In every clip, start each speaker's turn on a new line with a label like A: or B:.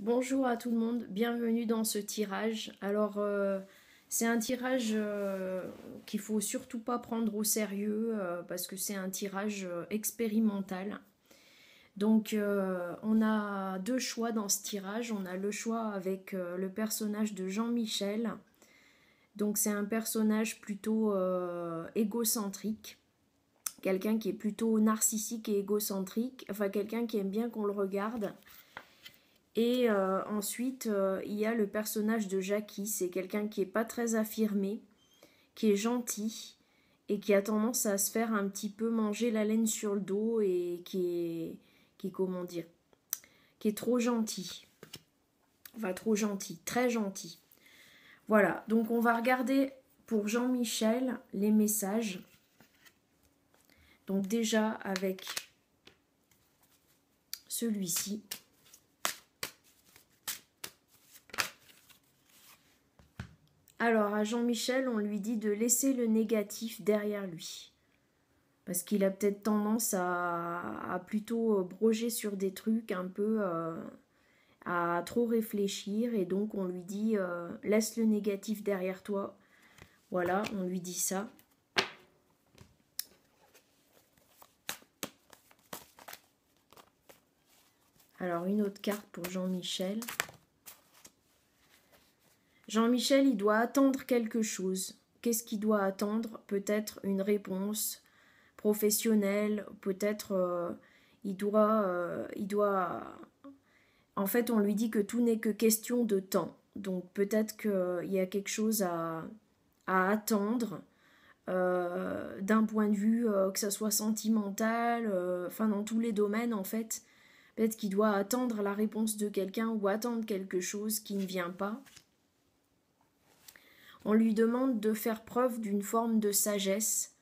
A: Bonjour à tout le monde, bienvenue dans ce tirage. Alors, c'est un tirage qu'il faut surtout pas prendre au sérieux parce que c'est un tirage expérimental. Donc, on a deux choix dans ce tirage. On a le choix avec le personnage de Jean-Michel. Donc, c'est un personnage plutôt égocentrique, quelqu'un qui est plutôt narcissique et égocentrique, enfin quelqu'un qui aime bien qu'on le regarde. Et ensuite, il y a le personnage de Jackie. C'est quelqu'un qui est pas très affirmé, qui est gentil et qui a tendance à se faire un petit peu manger la laine sur le dos et qui est comment dire, qui est trop gentil. Enfin, trop gentil, très gentil. Voilà, donc on va regarder pour Jean-Michel les messages. Donc déjà avec celui-ci. Alors, à Jean-Michel, on lui dit de laisser le négatif derrière lui. Parce qu'il a peut-être tendance à plutôt broger sur des trucs un peu, à trop réfléchir. Et donc, on lui dit, laisse le négatif derrière toi. Voilà, on lui dit ça. Alors, une autre carte pour Jean-Michel. Jean-Michel, il doit attendre quelque chose. Qu'est-ce qu'il doit attendre? Peut-être une réponse professionnelle, peut-être il doit. En fait, on lui dit que tout n'est que question de temps. Donc peut-être qu'il y a quelque chose à attendre d'un point de vue que ça soit sentimental, enfin dans tous les domaines en fait. Peut-être qu'il doit attendre la réponse de quelqu'un ou attendre quelque chose qui ne vient pas. On lui demande de faire preuve d'une forme de sagesse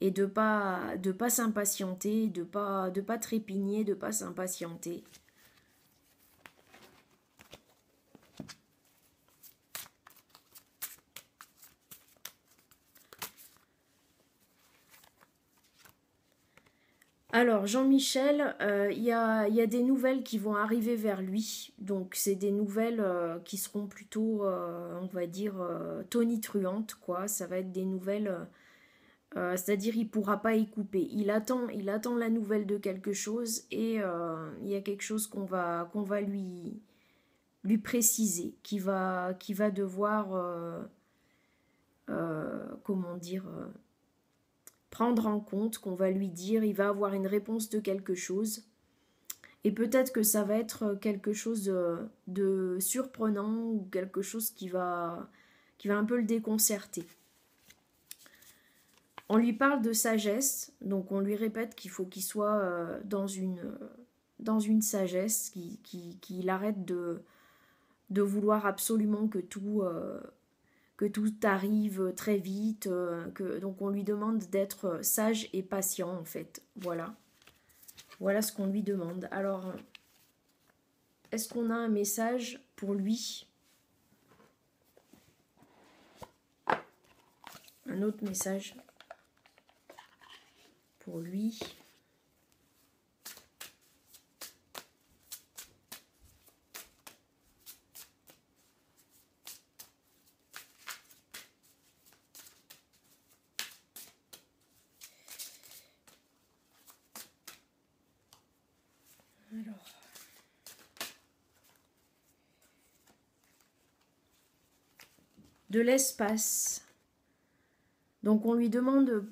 A: et de pas s'impatienter, de pas trépigner, de pas s'impatienter. Alors Jean-Michel, il y a des nouvelles qui vont arriver vers lui, donc c'est des nouvelles qui seront plutôt, on va dire, tonitruantes, quoi. Ça va être des nouvelles, c'est-à-dire il pourra pas y couper. Il attend la nouvelle de quelque chose et il y a quelque chose qu'on va lui préciser, qui va devoir, comment dire, prendre en compte, qu'on va lui dire, il va avoir une réponse de quelque chose. Et peut-être que ça va être quelque chose de surprenant ou quelque chose qui va un peu le déconcerter. On lui parle de sagesse, donc on lui répète qu'il faut qu'il soit dans une sagesse, qu'il arrête de vouloir absolument que tout arrive très vite, donc on lui demande d'être sage et patient en fait. Voilà ce qu'on lui demande. Alors, est-ce qu'on a un message pour lui? Un autre message pour lui? Alors, de l'espace. Donc on lui demande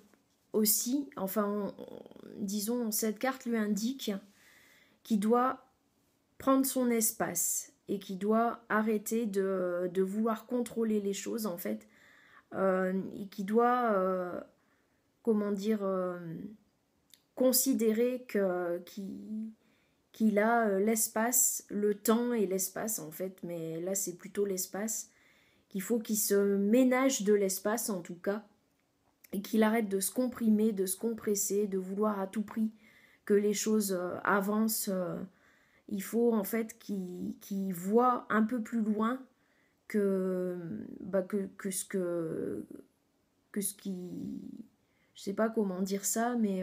A: aussi, enfin, disons, cette carte lui indique qu'il doit prendre son espace et qu'il doit arrêter de vouloir contrôler les choses en fait, et qu'il doit, comment dire, considérer qu'il a l'espace, le temps et l'espace en fait, mais là c'est plutôt l'espace, qu'il faut qu'il se ménage de l'espace en tout cas, et qu'il arrête de se comprimer, de se compresser, de vouloir à tout prix que les choses avancent. Il faut en fait qu'il voit un peu plus loin que, bah, que ce qui... Je sais pas comment dire ça, mais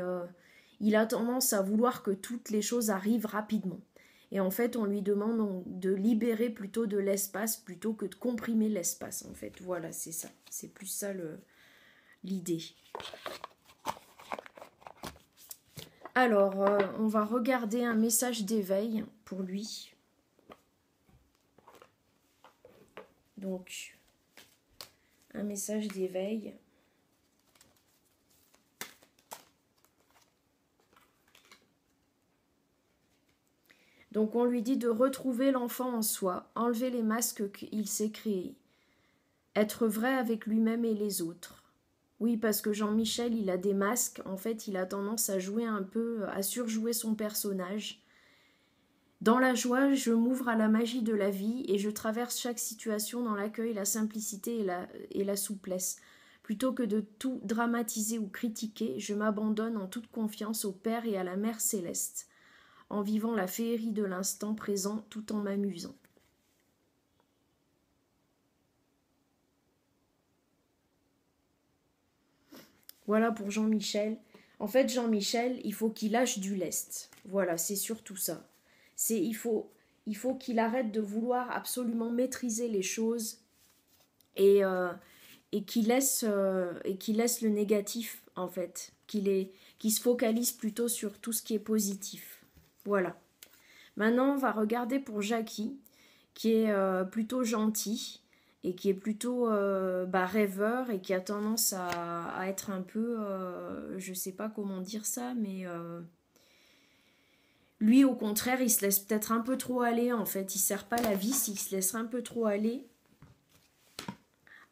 A: il a tendance à vouloir que toutes les choses arrivent rapidement. Et en fait, on lui demande de libérer plutôt de l'espace plutôt que de comprimer l'espace, en fait. Voilà, c'est ça. C'est plus ça l'idée. Alors, on va regarder un message d'éveil pour lui. Donc, un message d'éveil. Donc, on lui dit de retrouver l'enfant en soi, enlever les masques qu'il s'est créés, être vrai avec lui-même et les autres. Oui, parce que Jean-Michel, il a des masques. En fait, il a tendance à jouer un peu, à surjouer son personnage. Dans la joie, je m'ouvre à la magie de la vie et je traverse chaque situation dans l'accueil, la simplicité et la souplesse. Plutôt que de tout dramatiser ou critiquer, je m'abandonne en toute confiance au Père et à la Mère céleste, en vivant la féerie de l'instant présent tout en m'amusant. Voilà pour Jean-Michel. En fait, Jean-Michel, il faut qu'il lâche du lest. Voilà, c'est surtout ça. Il faut qu'il arrête de vouloir absolument maîtriser les choses et, qu'il laisse le négatif, en fait. Qu'il se focalise plutôt sur tout ce qui est positif. Voilà. Maintenant, on va regarder pour Jackie, qui est plutôt gentil et qui est plutôt rêveur et qui a tendance à être un peu, je sais pas comment dire ça, mais lui au contraire il se laisse peut-être un peu trop aller, en fait il serre pas la vis, il se laisse un peu trop aller.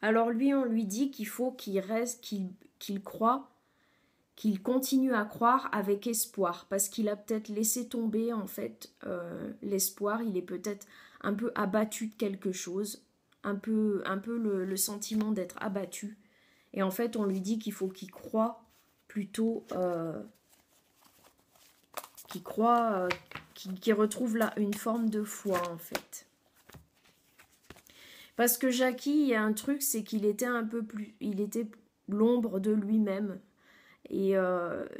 A: Alors lui, on lui dit qu'il faut qu'il reste, qu'il croit, qu'il continue à croire avec espoir, parce qu'il a peut-être laissé tomber en fait l'espoir, il est peut-être un peu abattu de quelque chose, un peu le sentiment d'être abattu. Et en fait, on lui dit qu'il faut qu'il croit plutôt, qu'il retrouve là une forme de foi en fait. Parce que Jackie, il y a un truc, c'est qu'il était un peu plus, il était l'ombre de lui-même et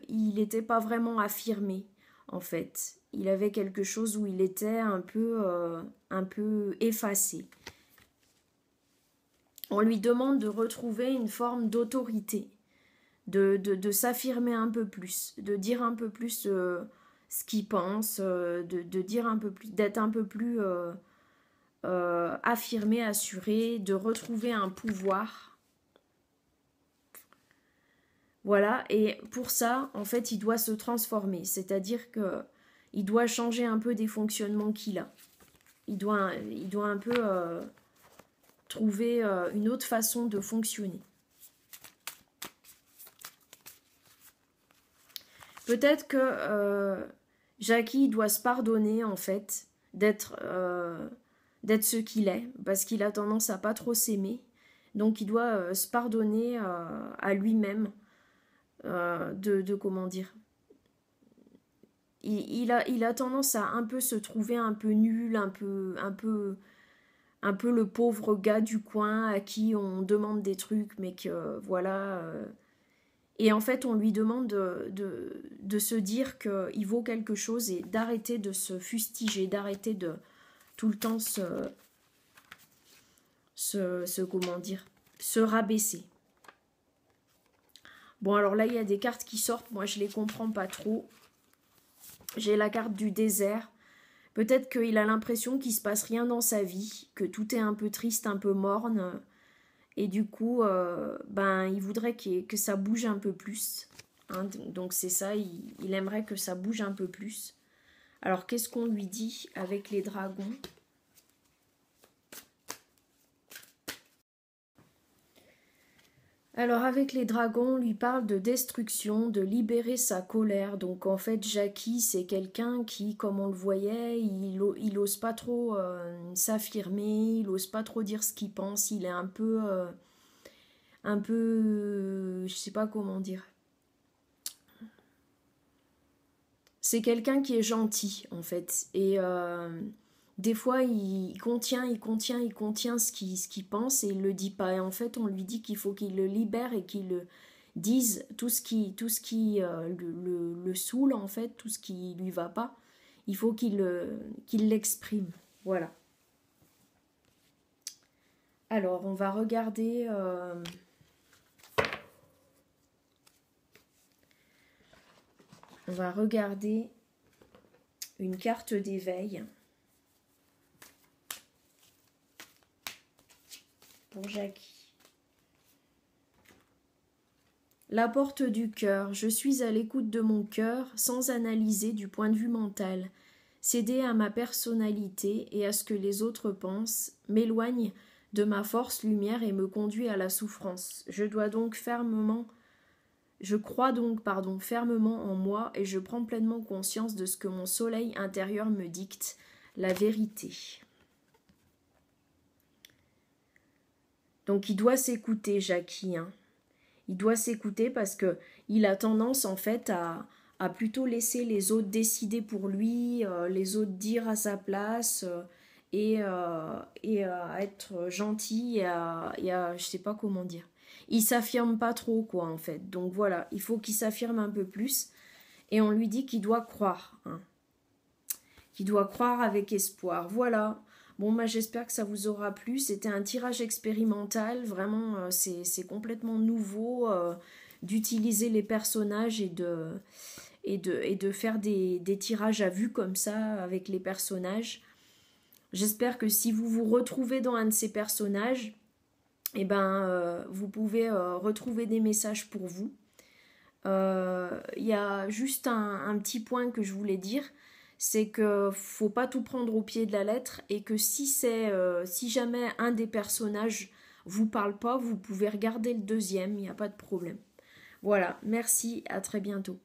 A: il n'était pas vraiment affirmé en fait. Il avait quelque chose où il était un peu effacé. On lui demande de retrouver une forme d'autorité, de s'affirmer un peu plus, de dire un peu plus ce qu'il pense, de dire un peu plus, d'être un peu plus affirmé, assuré, de retrouver un pouvoir. Voilà, et pour ça, en fait, il doit se transformer, c'est-à-dire que il doit changer un peu des fonctionnements qu'il a. Il doit un peu trouver une autre façon de fonctionner. Peut-être que Jackie doit se pardonner, en fait, d'être ce qu'il est, parce qu'il a tendance à pas trop s'aimer. Donc il doit se pardonner à lui-même de comment dire. Il a tendance à un peu se trouver un peu nul, un peu le pauvre gars du coin à qui on demande des trucs, mais que voilà. Et en fait, on lui demande de se dire qu'il vaut quelque chose et d'arrêter de se fustiger, d'arrêter de tout le temps comment dire, se rabaisser. Bon, alors là, il y a des cartes qui sortent. Moi, je les comprends pas trop. J'ai la carte du désert. Peut-être qu'il a l'impression qu'il se passe rien dans sa vie, que tout est un peu triste, un peu morne. Et du coup, il voudrait que ça bouge un peu plus. Hein, donc c'est ça, il aimerait que ça bouge un peu plus. Alors, qu'est-ce qu'on lui dit avec les dragons ? Alors avec les dragons, on lui parle de destruction, de libérer sa colère. Donc en fait, Jackie, c'est quelqu'un qui, comme on le voyait, il ose pas trop s'affirmer, il ose pas trop dire ce qu'il pense, il est je sais pas comment dire. C'est quelqu'un qui est gentil en fait, et des fois, il contient ce qu'il pense et il le dit pas. Et en fait, on lui dit qu'il faut qu'il le libère et qu'il le dise tout ce qui le saoule, en fait, tout ce qui lui va pas. il faut qu'il l'exprime. Voilà. Alors, on va regarder... on va regarder une carte d'éveil pour Jackie. La porte du cœur. Je suis à l'écoute de mon cœur sans analyser du point de vue mental. Céder à ma personnalité et à ce que les autres pensent m'éloigne de ma force lumière et me conduit à la souffrance. Je crois donc fermement en moi et je prends pleinement conscience de ce que mon soleil intérieur me dicte, la vérité. Donc il doit s'écouter, Jackie, hein. Il doit s'écouter parce que il a tendance en fait à plutôt laisser les autres décider pour lui, les autres dire à sa place et à être gentil je sais pas comment dire. Il s'affirme pas trop quoi en fait. Donc voilà, il faut qu'il s'affirme un peu plus et on lui dit qu'il doit croire, hein. Qu'il doit croire avec espoir. Voilà. Bon, moi j'espère que ça vous aura plu. C'était un tirage expérimental. Vraiment, c'est complètement nouveau d'utiliser les personnages et de faire des tirages à vue comme ça avec les personnages. J'espère que si vous vous retrouvez dans un de ces personnages, eh ben, vous pouvez retrouver des messages pour vous. Y a juste un petit point que je voulais dire, c'est que faut pas tout prendre au pied de la lettre et que si jamais un des personnages vous parle pas, vous pouvez regarder le deuxième, il n'y a pas de problème. Voilà, merci, à très bientôt.